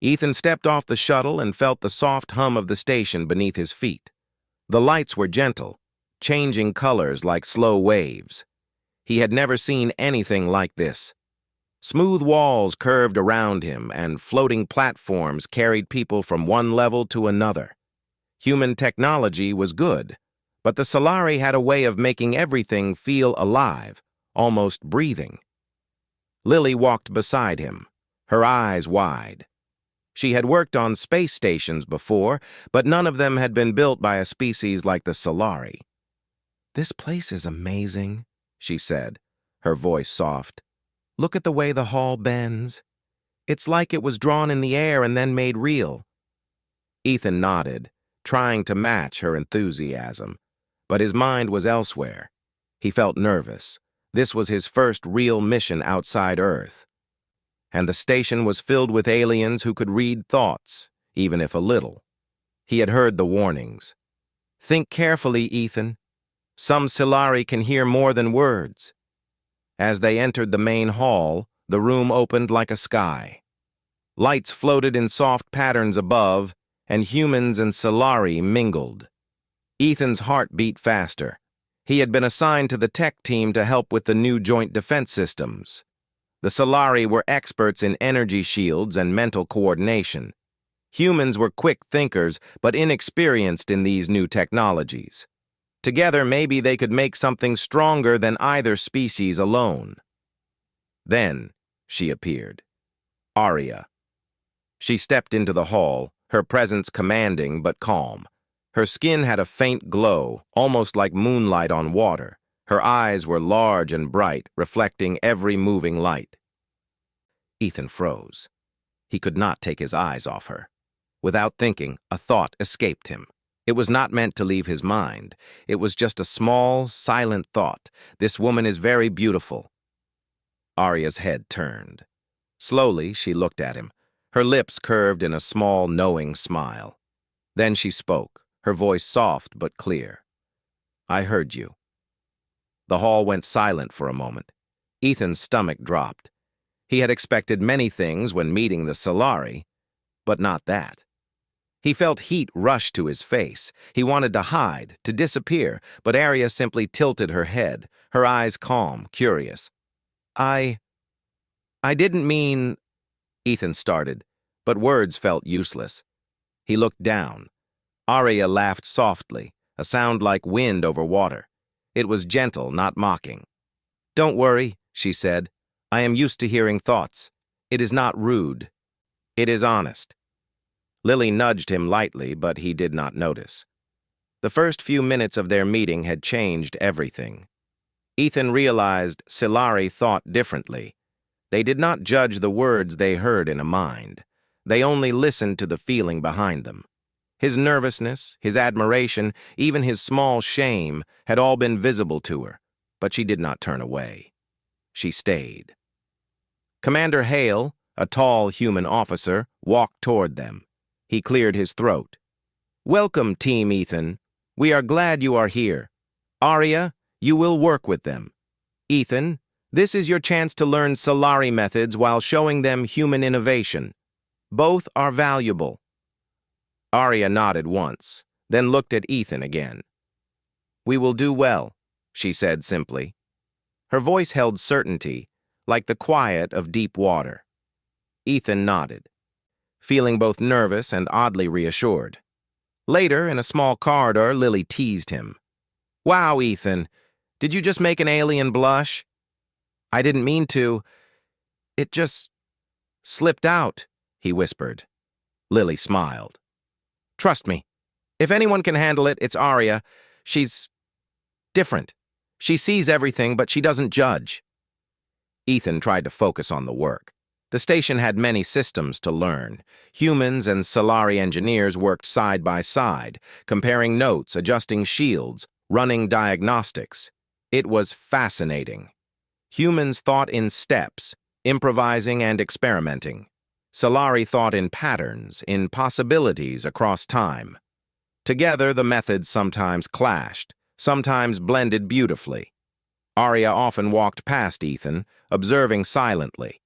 Ethan stepped off the shuttle and felt the soft hum of the station beneath his feet. The lights were gentle, changing colors like slow waves. He had never seen anything like this. Smooth walls curved around him, and floating platforms carried people from one level to another. Human technology was good, but the Solari had a way of making everything feel alive, almost breathing. Lily walked beside him, her eyes wide. She had worked on space stations before, but none of them had been built by a species like the Solari. "This place is amazing," she said, her voice soft. "Look at the way the hall bends. It's like it was drawn in the air and then made real." Ethan nodded, trying to match her enthusiasm, but his mind was elsewhere. He felt nervous. This was his first real mission outside Earth. And the station was filled with aliens who could read thoughts, even if a little. He had heard the warnings. "Think carefully, Ethan. Some Solari can hear more than words." As they entered the main hall, the room opened like a sky. Lights floated in soft patterns above, and humans and Solari mingled. Ethan's heart beat faster. He had been assigned to the tech team to help with the new joint defense systems. The Solari were experts in energy shields and mental coordination. Humans were quick thinkers, but inexperienced in these new technologies. Together, maybe they could make something stronger than either species alone. Then, she appeared. Aria. She stepped into the hall, her presence commanding but calm. Her skin had a faint glow, almost like moonlight on water. Her eyes were large and bright, reflecting every moving light. Ethan froze. He could not take his eyes off her. Without thinking, a thought escaped him. It was not meant to leave his mind. It was just a small, silent thought. This woman is very beautiful. Aria's head turned. Slowly, she looked at him. Her lips curved in a small, knowing smile. Then she spoke, her voice soft but clear. "I heard you." The hall went silent for a moment. Ethan's stomach dropped. He had expected many things when meeting the Solari, but not that. He felt heat rush to his face. He wanted to hide, to disappear, but Aria simply tilted her head, her eyes calm, curious. I didn't mean," Ethan started, but words felt useless. He looked down. Aria laughed softly, a sound like wind over water. It was gentle, not mocking. "Don't worry," she said. "I am used to hearing thoughts. It is not rude. It is honest." Lily nudged him lightly, but he did not notice. The first few minutes of their meeting had changed everything. Ethan realized Solari thought differently. They did not judge the words they heard in a mind. They only listened to the feeling behind them. His nervousness, his admiration, even his small shame had all been visible to her, but she did not turn away. She stayed. Commander Hale, a tall human officer, walked toward them. He cleared his throat. "Welcome, Team Ethan. We are glad you are here. Aria, you will work with them. Ethan, this is your chance to learn Solari methods while showing them human innovation. Both are valuable." Aria nodded once, then looked at Ethan again. "We will do well," she said simply. Her voice held certainty, like the quiet of deep water. Ethan nodded, feeling both nervous and oddly reassured. Later, in a small corridor, Lily teased him. "Wow, Ethan, did you just make an alien blush?" "I didn't mean to. It just slipped out," he whispered. Lily smiled. "Trust me. If anyone can handle it, it's Aria. She's different. She sees everything, but she doesn't judge." Ethan tried to focus on the work. The station had many systems to learn. Humans and Solari engineers worked side by side, comparing notes, adjusting shields, running diagnostics. It was fascinating. Humans thought in steps, improvising and experimenting. Solari thought in patterns, in possibilities across time. Together, the methods sometimes clashed, sometimes blended beautifully. Aria often walked past Ethan, observing silently.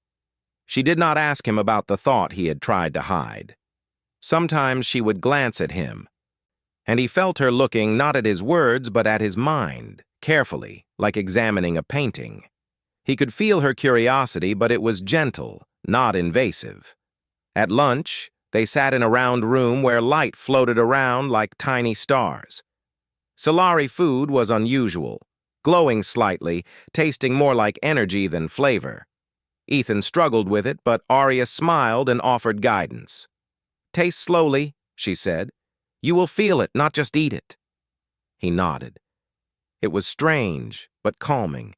She did not ask him about the thought he had tried to hide. Sometimes she would glance at him, and he felt her looking not at his words but at his mind, carefully, like examining a painting. He could feel her curiosity, but it was gentle, not invasive. At lunch, they sat in a round room where light floated around like tiny stars. Solari food was unusual, glowing slightly, tasting more like energy than flavor. Ethan struggled with it, but Arya smiled and offered guidance. "Taste slowly," she said. "You will feel it, not just eat it." He nodded. It was strange, but calming.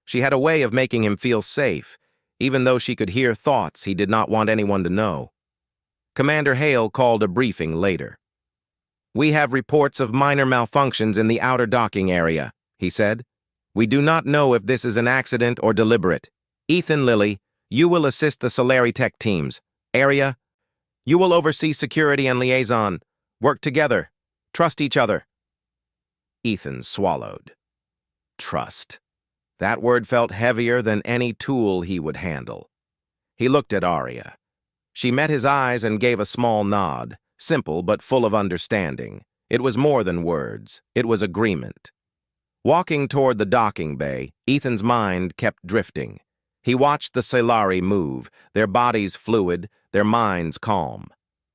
She had a way of making him feel safe, even though she could hear thoughts he did not want anyone to know. Commander Hale called a briefing later. "We have reports of minor malfunctions in the outer docking area," he said. "We do not know if this is an accident or deliberate. Ethan, Lily, you will assist the Solari Tech teams. Arya, you will oversee security and liaison. Work together. Trust each other." Ethan swallowed. Trust. That word felt heavier than any tool he would handle. He looked at Arya. She met his eyes and gave a small nod, simple but full of understanding. It was more than words. It was agreement. Walking toward the docking bay, Ethan's mind kept drifting. He watched the Solari move, their bodies fluid, their minds calm.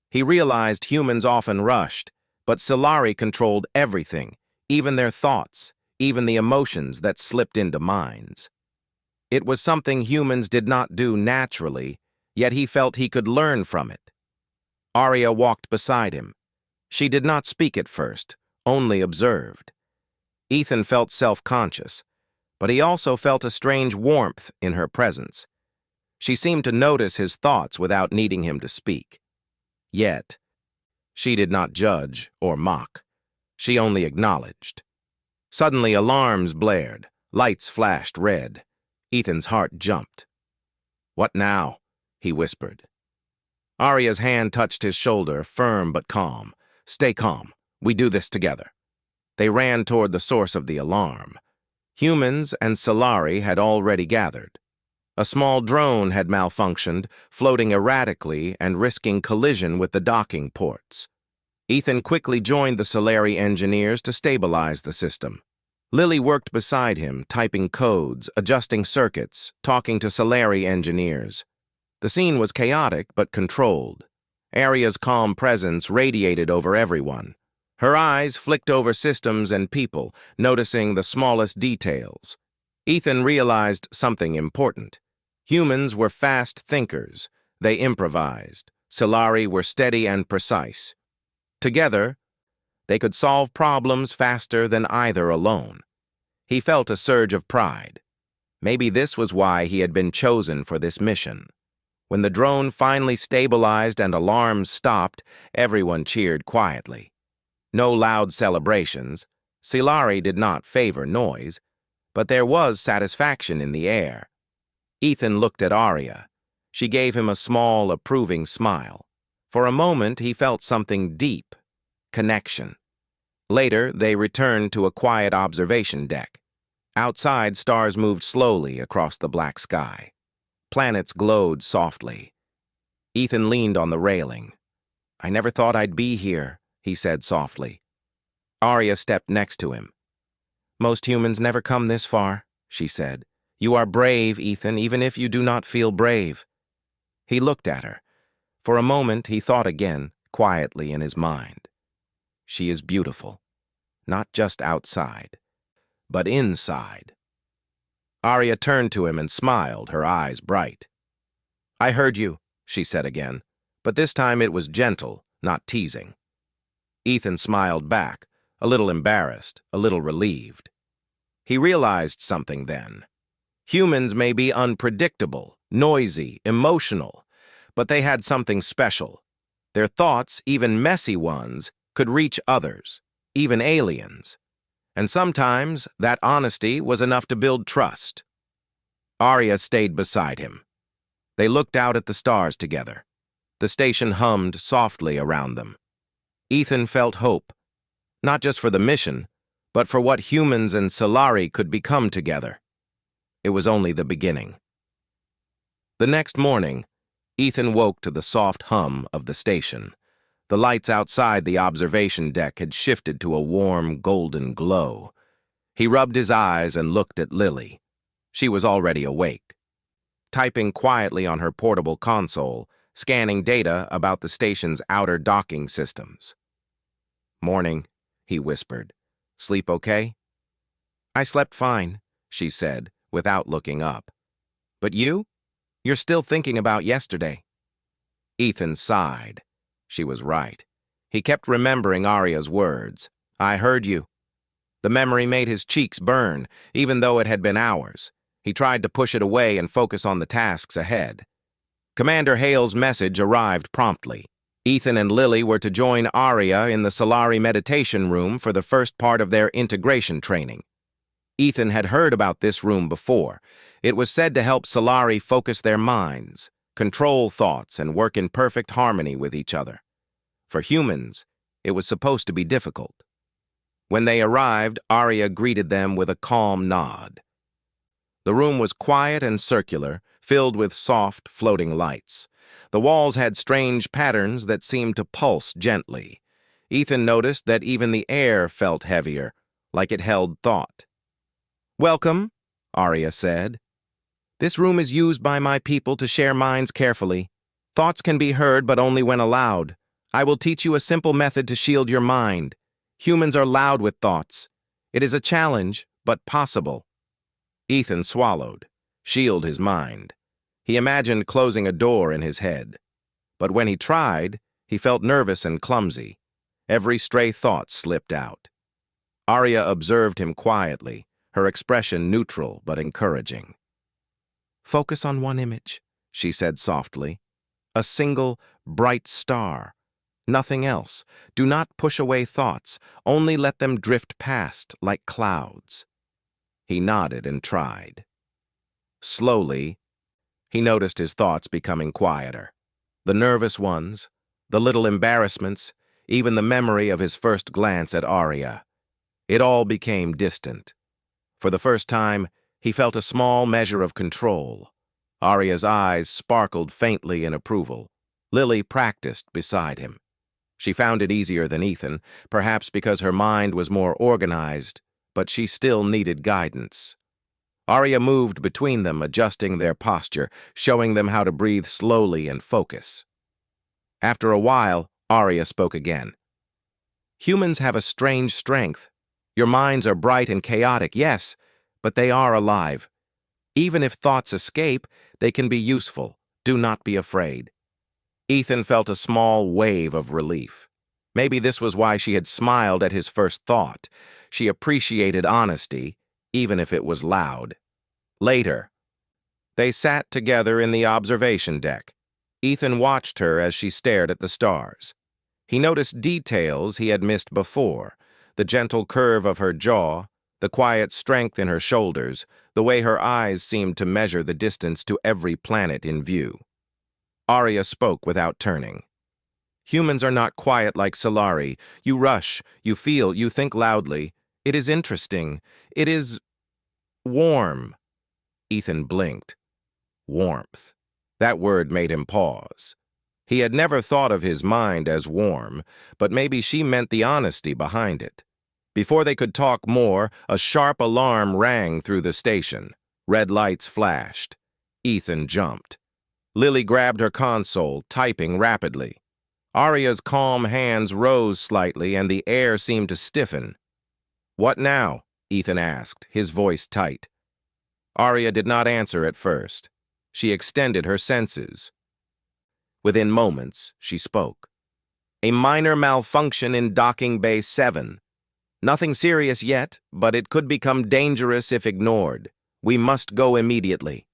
He realized humans often rushed, but Solari controlled everything, even their thoughts, even the emotions that slipped into minds. It was something humans did not do naturally, yet he felt he could learn from it. Arya walked beside him. She did not speak at first, only observed. Ethan felt self-conscious, but he also felt a strange warmth in her presence. She seemed to notice his thoughts without needing him to speak. Yet, she did not judge or mock. She only acknowledged. Suddenly, alarms blared. Lights flashed red. Ethan's heart jumped. "What now?" he whispered. Arya's hand touched his shoulder, firm but calm. "Stay calm. We do this together." They ran toward the source of the alarm. Humans and Solari had already gathered. A small drone had malfunctioned, floating erratically and risking collision with the docking ports. Ethan quickly joined the Solari engineers to stabilize the system. Lily worked beside him, typing codes, adjusting circuits, talking to Solari engineers. The scene was chaotic but controlled. Arya's calm presence radiated over everyone. Her eyes flicked over systems and people, noticing the smallest details. Ethan realized something important. Humans were fast thinkers. They improvised. Solari were steady and precise. Together, they could solve problems faster than either alone. He felt a surge of pride. Maybe this was why he had been chosen for this mission. When the drone finally stabilized and alarms stopped, everyone cheered quietly. No loud celebrations. Solari did not favor noise, but there was satisfaction in the air. Ethan looked at Arya. She gave him a small, approving smile. For a moment, he felt something deep. Connection. Later, they returned to a quiet observation deck. Outside, stars moved slowly across the black sky. Planets glowed softly. Ethan leaned on the railing. "I never thought I'd be here," he said softly. Arya stepped next to him. "Most humans never come this far," she said. "You are brave, Ethan, even if you do not feel brave." He looked at her. For a moment, he thought again, quietly in his mind. She is beautiful, not just outside, but inside. Arya turned to him and smiled, her eyes bright. "I heard you," she said again, but this time it was gentle, not teasing. Ethan smiled back, a little embarrassed, a little relieved. He realized something then. Humans may be unpredictable, noisy, emotional, but they had something special. Their thoughts, even messy ones, could reach others, even aliens. And sometimes that honesty was enough to build trust. Arya stayed beside him. They looked out at the stars together. The station hummed softly around them. Ethan felt hope, not just for the mission, but for what humans and Solari could become together. It was only the beginning. The next morning, Ethan woke to the soft hum of the station. The lights outside the observation deck had shifted to a warm, golden glow. He rubbed his eyes and looked at Lily. She was already awake, typing quietly on her portable console, scanning data about the station's outer docking systems. "Morning," he whispered. "Sleep okay?" "I slept fine," she said, without looking up. "But you? You're still thinking about yesterday." Ethan sighed. She was right. He kept remembering Arya's words. "I heard you." The memory made his cheeks burn, even though it had been hours. He tried to push it away and focus on the tasks ahead. Commander Hale's message arrived promptly. Ethan and Lily were to join Arya in the Solari meditation room for the first part of their integration training. Ethan had heard about this room before. It was said to help Solari focus their minds, control thoughts, and work in perfect harmony with each other. For humans, it was supposed to be difficult. When they arrived, Arya greeted them with a calm nod. The room was quiet and circular, filled with soft, floating lights. The walls had strange patterns that seemed to pulse gently. Ethan noticed that even the air felt heavier, like it held thought. "Welcome," Arya said. "This room is used by my people to share minds carefully. Thoughts can be heard, but only when allowed. I will teach you a simple method to shield your mind. Humans are loud with thoughts. It is a challenge, but possible." Ethan swallowed. Shield his mind. He imagined closing a door in his head. But when he tried, he felt nervous and clumsy. Every stray thought slipped out. Arya observed him quietly, her expression neutral but encouraging. "Focus on one image," she said softly. "A single, bright star. Nothing else. Do not push away thoughts. Only let them drift past like clouds." He nodded and tried. Slowly, he noticed his thoughts becoming quieter. The nervous ones, the little embarrassments, even the memory of his first glance at Arya. It all became distant. For the first time, he felt a small measure of control. Arya's eyes sparkled faintly in approval. Lily practiced beside him. She found it easier than Ethan, perhaps because her mind was more organized, but she still needed guidance. Arya moved between them, adjusting their posture, showing them how to breathe slowly and focus. After a while, Arya spoke again. "Humans have a strange strength. Your minds are bright and chaotic, yes, but they are alive. Even if thoughts escape, they can be useful. Do not be afraid." Ethan felt a small wave of relief. Maybe this was why she had smiled at his first thought. She appreciated honesty, even if it was loud. Later, they sat together in the observation deck. Ethan watched her as she stared at the stars. He noticed details he had missed before: the gentle curve of her jaw, the quiet strength in her shoulders, the way her eyes seemed to measure the distance to every planet in view. Arya spoke without turning. "Humans are not quiet like Solari. You rush, you feel, you think loudly. It is interesting. It is warm." Ethan blinked. Warmth. That word made him pause. He had never thought of his mind as warm, but maybe she meant the honesty behind it. Before they could talk more, a sharp alarm rang through the station. Red lights flashed. Ethan jumped. Lily grabbed her console, typing rapidly. Arya's calm hands rose slightly, and the air seemed to stiffen. "What now?" Ethan asked, his voice tight. Arya did not answer at first. She extended her senses. Within moments, she spoke. "A minor malfunction in docking bay 7. Nothing serious yet, but it could become dangerous if ignored. We must go immediately."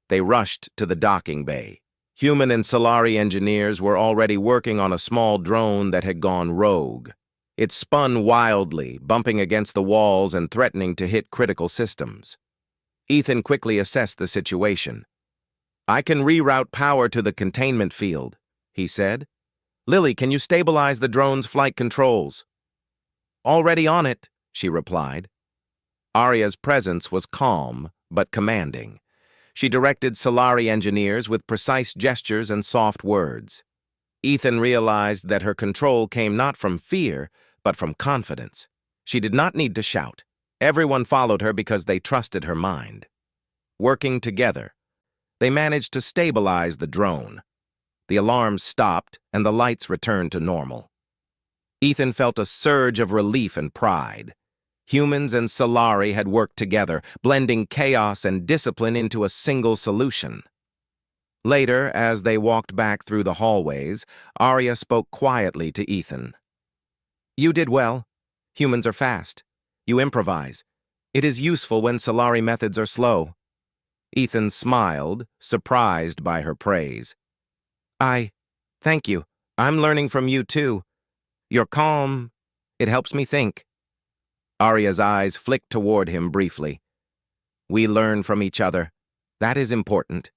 They rushed to the docking bay. Human and Solari engineers were already working on a small drone that had gone rogue. It spun wildly, bumping against the walls and threatening to hit critical systems. Ethan quickly assessed the situation. "I can reroute power to the containment field," he said. "Lily, can you stabilize the drone's flight controls?" "Already on it," she replied. Arya's presence was calm but commanding. She directed Solari engineers with precise gestures and soft words. Ethan realized that her control came not from fear, but from confidence. She did not need to shout. Everyone followed her because they trusted her mind. Working together, they managed to stabilize the drone. The alarms stopped and the lights returned to normal. Ethan felt a surge of relief and pride. Humans and Solari had worked together, blending chaos and discipline into a single solution. Later, as they walked back through the hallways, Arya spoke quietly to Ethan. "You did well. Humans are fast. You improvise. It is useful when Solari methods are slow." Ethan smiled, surprised by her praise. Thank you. I'm learning from you too. You're calm. It helps me think." Arya's eyes flicked toward him briefly. "We learn from each other. That is important."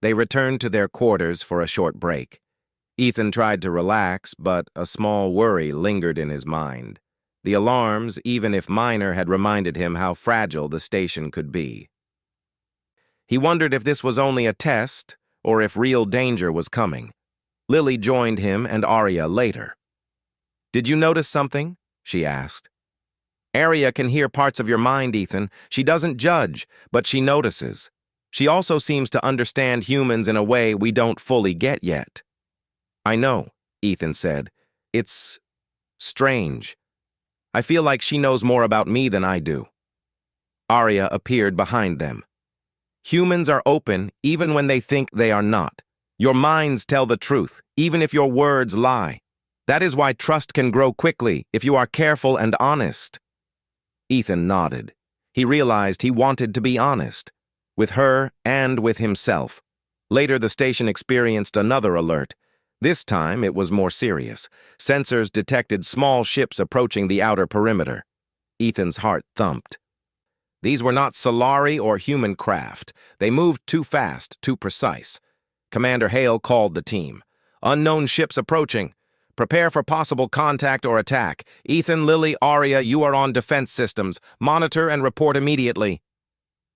They returned to their quarters for a short break. Ethan tried to relax, but a small worry lingered in his mind. The alarms, even if minor, had reminded him how fragile the station could be. He wondered if this was only a test, or if real danger was coming. Lily joined him and Arya later. "Did you notice something?" she asked. "Arya can hear parts of your mind, Ethan. She doesn't judge, but she notices. She also seems to understand humans in a way we don't fully get yet." "I know," Ethan said. "It's strange. I feel like she knows more about me than I do." Arya appeared behind them. "Humans are open even when they think they are not. Your minds tell the truth, even if your words lie. That is why trust can grow quickly if you are careful and honest." Ethan nodded. He realized he wanted to be honest, with her and with himself. Later, the station experienced another alert. This time, it was more serious. Sensors detected small ships approaching the outer perimeter. Ethan's heart thumped. These were not Solari or human craft. They moved too fast, too precise. Commander Hale called the team. "Unknown ships approaching. Prepare for possible contact or attack. Ethan, Lily, Arya, you are on defense systems. Monitor and report immediately."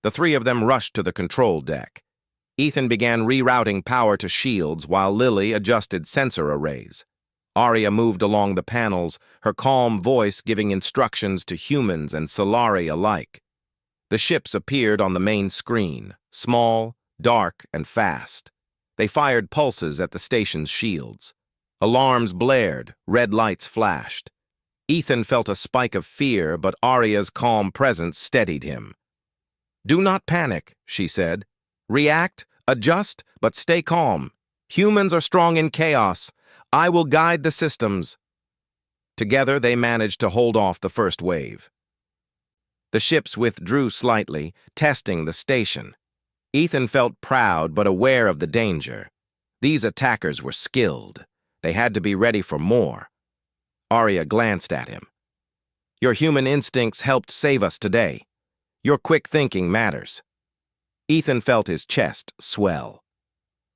The three of them rushed to the control deck. Ethan began rerouting power to shields while Lily adjusted sensor arrays. Arya moved along the panels, her calm voice giving instructions to humans and Solari alike. The ships appeared on the main screen, small, dark, and fast. They fired pulses at the station's shields. Alarms blared, red lights flashed. Ethan felt a spike of fear, but Arya's calm presence steadied him. "Do not panic," she said. "React, adjust, but stay calm. Humans are strong in chaos. I will guide the systems." Together, they managed to hold off the first wave. The ships withdrew slightly, testing the station. Ethan felt proud but aware of the danger. These attackers were skilled. They had to be ready for more. Arya glanced at him. "Your human instincts helped save us today. Your quick thinking matters." Ethan felt his chest swell.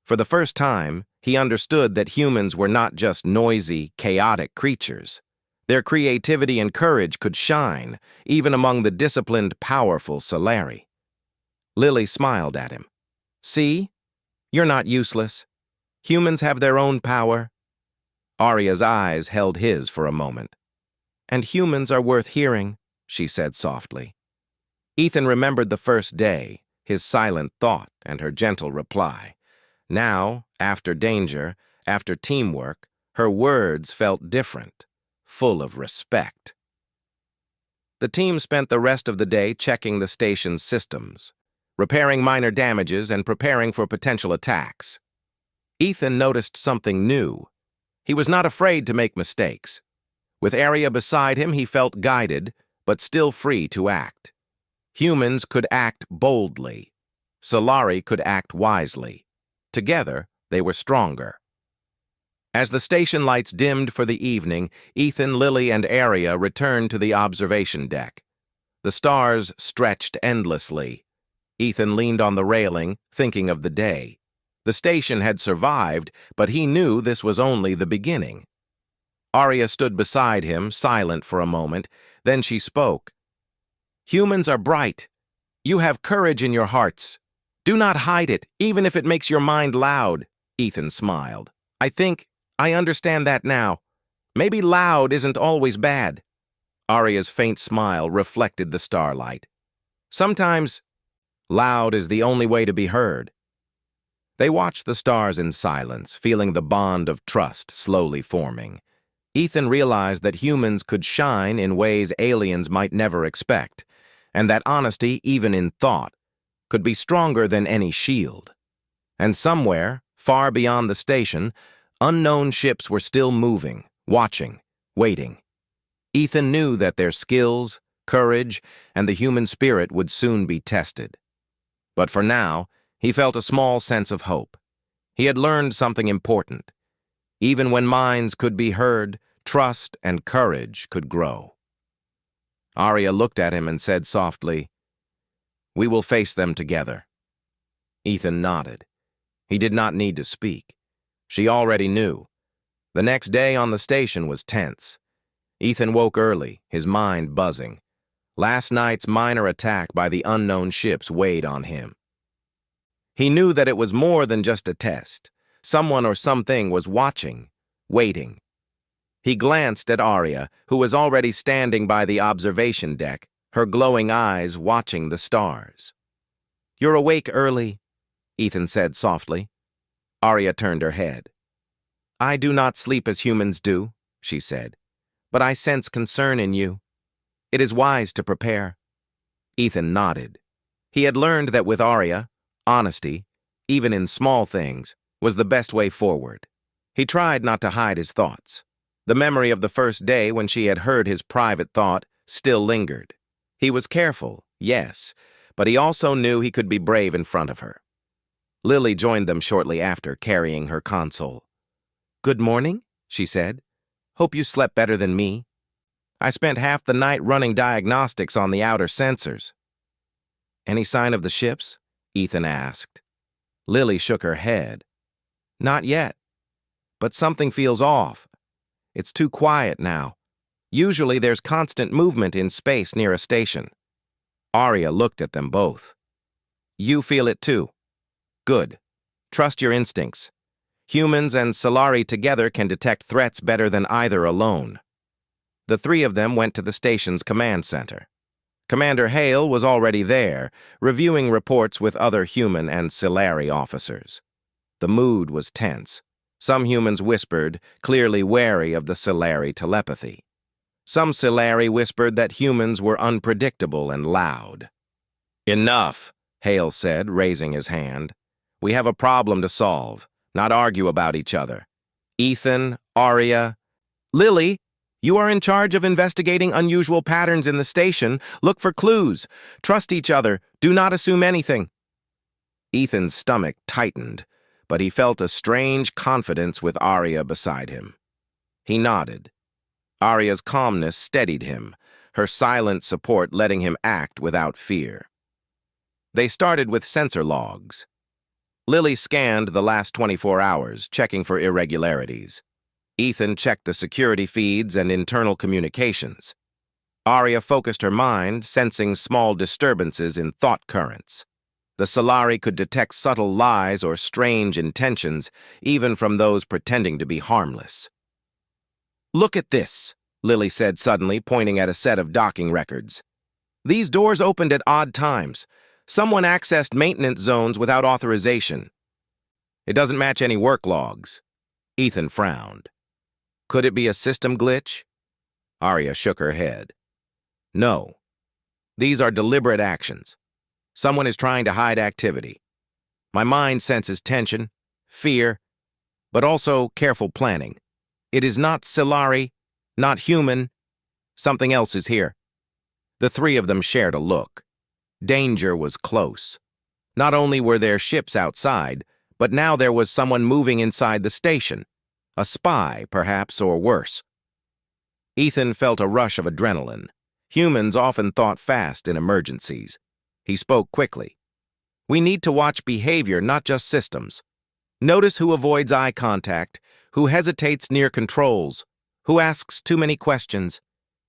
For the first time, he understood that humans were not just noisy, chaotic creatures. Their creativity and courage could shine, even among the disciplined, powerful Solari. Lily smiled at him. "See? You're not useless. Humans have their own power." Arya's eyes held his for a moment. "And humans are worth hearing," she said softly. Ethan remembered the first day, his silent thought and her gentle reply. Now, after danger, after teamwork, her words felt different, full of respect. The team spent the rest of the day checking the station's systems, repairing minor damages and preparing for potential attacks. Ethan noticed something new. He was not afraid to make mistakes. With Arya beside him, he felt guided, but still free to act. Humans could act boldly. Solari could act wisely. Together, they were stronger. As the station lights dimmed for the evening, Ethan, Lily, and Arya returned to the observation deck. The stars stretched endlessly. Ethan leaned on the railing, thinking of the day. The station had survived, but he knew this was only the beginning. Arya stood beside him, silent for a moment. Then she spoke. "Humans are bright. You have courage in your hearts. Do not hide it, even if it makes your mind loud, Ethan smiled. I think I understand that now. Maybe loud isn't always bad. Arya's faint smile reflected the starlight. Sometimes, loud is the only way to be heard. They watched the stars in silence, feeling the bond of trust slowly forming. Ethan realized that humans could shine in ways aliens might never expect, and that honesty, even in thought, could be stronger than any shield. And somewhere, far beyond the station, unknown ships were still moving, watching, waiting. Ethan knew that their skills, courage, and the human spirit would soon be tested. But for now, he felt a small sense of hope. He had learned something important. Even when minds could be heard, trust and courage could grow. Arya looked at him and said softly, "We will face them together." Ethan nodded. He did not need to speak. She already knew. The next day on the station was tense. Ethan woke early, his mind buzzing. Last night's minor attack by the unknown ships weighed on him. He knew that it was more than just a test. Someone or something was watching, waiting. He glanced at Arya, who was already standing by the observation deck, her glowing eyes watching the stars. "You're awake early," Ethan said softly. Arya turned her head. "I do not sleep as humans do," she said, "but I sense concern in you. It is wise to prepare." Ethan nodded. He had learned that with Arya, honesty, even in small things, was the best way forward. He tried not to hide his thoughts. The memory of the first day when she had heard his private thought still lingered. He was careful, yes, but he also knew he could be brave in front of her. Lily joined them shortly after, carrying her console. "Good morning," she said. "Hope you slept better than me. I spent half the night running diagnostics on the outer sensors." "Any sign of the ships?" Ethan asked. Lily shook her head. "Not yet. But something feels off. It's too quiet now. Usually there's constant movement in space near a station." Arya looked at them both. "You feel it too. Good. Trust your instincts. Humans and Solari together can detect threats better than either alone." The three of them went to the station's command center. Commander Hale was already there, reviewing reports with other human and Solari officers. The mood was tense. Some humans whispered, clearly wary of the Solari telepathy. Some Solari whispered that humans were unpredictable and loud. "Enough," Hale said, raising his hand. "We have a problem to solve, not argue about each other. Ethan, Arya, Lily, you are in charge of investigating unusual patterns in the station. Look for clues. Trust each other. Do not assume anything." Ethan's stomach tightened, but he felt a strange confidence with Arya beside him. He nodded. Arya's calmness steadied him, her silent support letting him act without fear. They started with sensor logs. Lily scanned the last 24 hours, checking for irregularities. Ethan checked the security feeds and internal communications. Arya focused her mind, sensing small disturbances in thought currents. The Solari could detect subtle lies or strange intentions, even from those pretending to be harmless. "Look at this," Lily said suddenly, pointing at a set of docking records. "These doors opened at odd times. Someone accessed maintenance zones without authorization. It doesn't match any work logs." Ethan frowned. "Could it be a system glitch?" Arya shook her head. "No. These are deliberate actions. Someone is trying to hide activity. My mind senses tension, fear, but also careful planning. It is not Solari, not human. Something else is here." The three of them shared a look. Danger was close. Not only were there ships outside, but now there was someone moving inside the station. A spy, perhaps, or worse. Ethan felt a rush of adrenaline. Humans often thought fast in emergencies. He spoke quickly. "We need to watch behavior, not just systems. Notice who avoids eye contact, who hesitates near controls, who asks too many questions.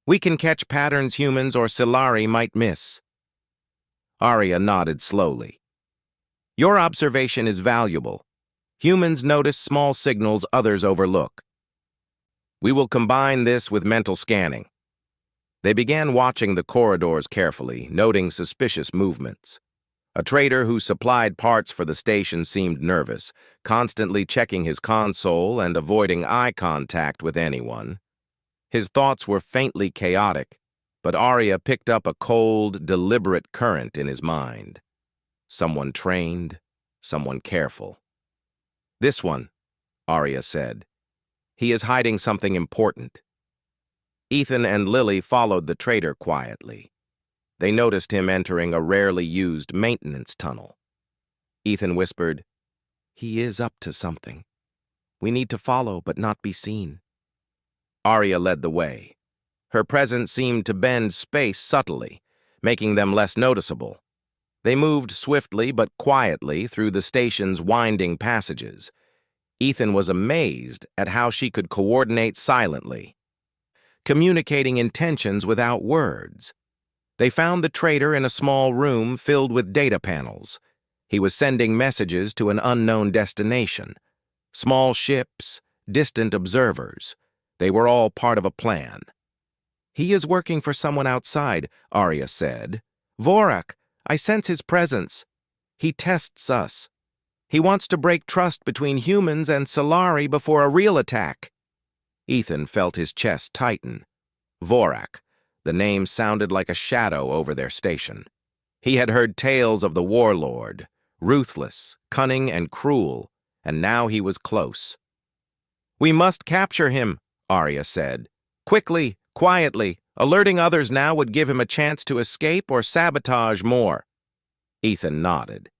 We can catch patterns humans or Solari might miss." Arya nodded slowly. Your observation is valuable. Humans notice small signals others overlook. We will combine this with mental scanning. They began watching the corridors carefully, noting suspicious movements. A trader who supplied parts for the station seemed nervous, constantly checking his console and avoiding eye contact with anyone. His thoughts were faintly chaotic, but Arya picked up a cold, deliberate current in his mind. Someone trained, someone careful. "This one," Arya said. "He is hiding something important." Ethan and Lily followed the trader quietly. They noticed him entering a rarely used maintenance tunnel. Ethan whispered, "He is up to something. We need to follow but not be seen." Arya led the way. Her presence seemed to bend space subtly, making them less noticeable. They moved swiftly but quietly through the station's winding passages. Ethan was amazed at how she could coordinate silently, communicating intentions without words. They found the trader in a small room filled with data panels. He was sending messages to an unknown destination. Small ships, distant observers. They were all part of a plan. "He is working for someone outside," Arya said. "Vorak, I sense his presence. He tests us. He wants to break trust between humans and Solari before a real attack." Ethan felt his chest tighten. Vorak. The name sounded like a shadow over their station. He had heard tales of the warlord, ruthless, cunning, and cruel, and now he was close. "We must capture him," Arya said. "Quickly, quietly. Alerting others now would give him a chance to escape or sabotage more." Ethan nodded.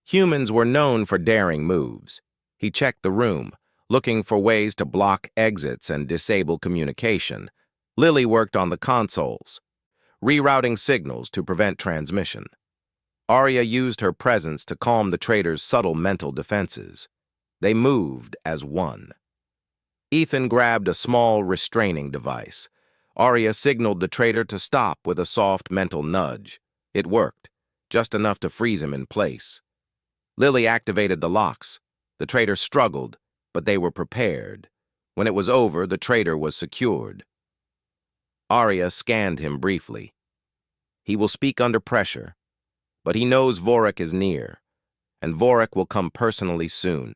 Humans were known for daring moves. He checked the room, looking for ways to block exits and disable communication. Lily worked on the consoles, rerouting signals to prevent transmission. Arya used her presence to calm the trader's subtle mental defenses. They moved as one. Ethan grabbed a small restraining device. Arya signaled the trader to stop with a soft mental nudge. It worked, just enough to freeze him in place. Lily activated the locks. The trader struggled, but they were prepared. When it was over, the trader was secured. Arya scanned him briefly. He will speak under pressure, but he knows Vorak is near, and Vorak will come personally soon.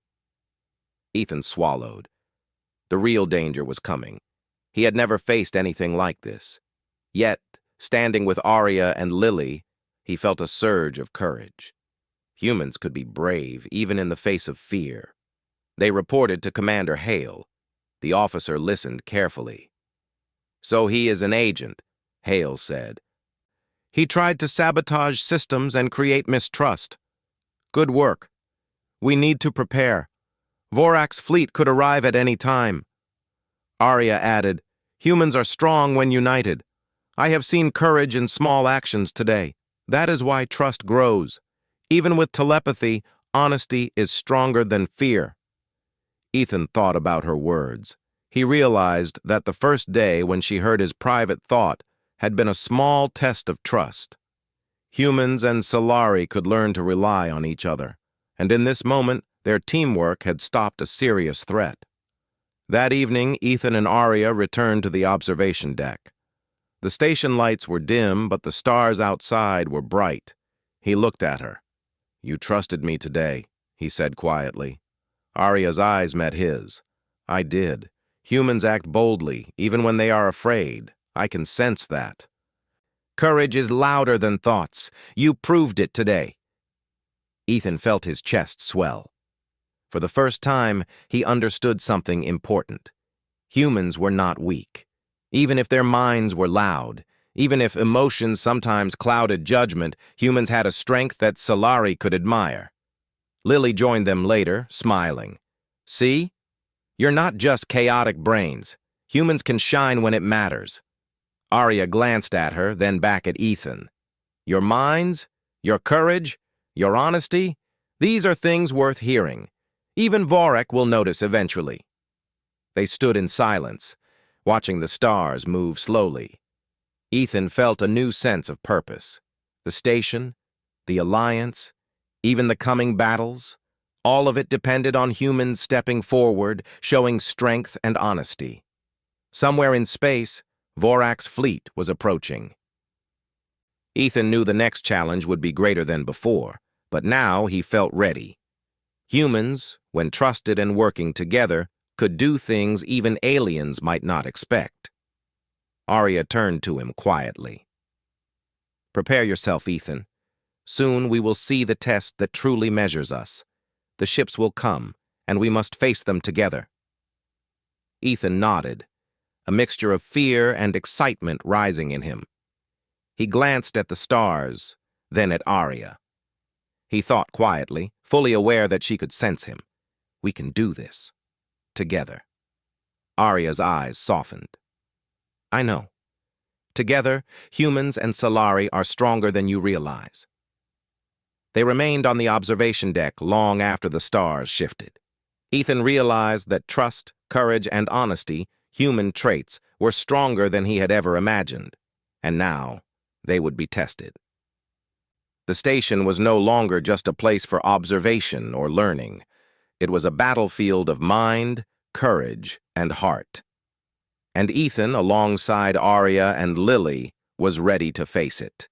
Ethan swallowed. The real danger was coming. He had never faced anything like this. Yet, standing with Arya and Lily, he felt a surge of courage. Humans could be brave, even in the face of fear. They reported to Commander Hale. The officer listened carefully. "So he is an agent," Hale said. "He tried to sabotage systems and create mistrust. Good work. We need to prepare. Vorak's fleet could arrive at any time." Arya added, "Humans are strong when united. I have seen courage in small actions today. That is why trust grows. Even with telepathy, honesty is stronger than fear." Ethan thought about her words. He realized that the first day when she heard his private thought had been a small test of trust. Humans and Solari could learn to rely on each other, and in this moment, their teamwork had stopped a serious threat. That evening, Ethan and Arya returned to the observation deck. The station lights were dim, but the stars outside were bright. He looked at her. "You trusted me today," he said quietly. Arya's eyes met his. "I did. Humans act boldly, even when they are afraid. I can sense that." "Courage is louder than thoughts. You proved it today." Ethan felt his chest swell. For the first time, he understood something important. Humans were not weak. Even if their minds were loud, even if emotions sometimes clouded judgment, humans had a strength that Solari could admire. Lily joined them later, smiling. "See? You're not just chaotic brains. Humans can shine when it matters." Arya glanced at her, then back at Ethan. "Your minds, your courage, your honesty, these are things worth hearing. Even Vorak will notice eventually." They stood in silence, watching the stars move slowly. Ethan felt a new sense of purpose. The station, the alliance, Even the coming battles, all of it depended on humans stepping forward, showing strength and honesty. Somewhere in space, Vorak's fleet was approaching. Ethan knew the next challenge would be greater than before, but now he felt ready. Humans, when trusted and working together, could do things even aliens might not expect. Arya turned to him quietly. "Prepare yourself, Ethan. Soon we will see the test that truly measures us. The ships will come, and we must face them together." Ethan nodded, a mixture of fear and excitement rising in him. He glanced at the stars, then at Arya. He thought quietly, fully aware that she could sense him. "We can do this. Together." Arya's eyes softened. "I know. Together, humans and Solari are stronger than you realize." They remained on the observation deck long after the stars shifted. Ethan realized that trust, courage, and honesty, human traits, were stronger than he had ever imagined, and now they would be tested. The station was no longer just a place for observation or learning. It was a battlefield of mind, courage, and heart. And Ethan, alongside Arya and Lily, was ready to face it.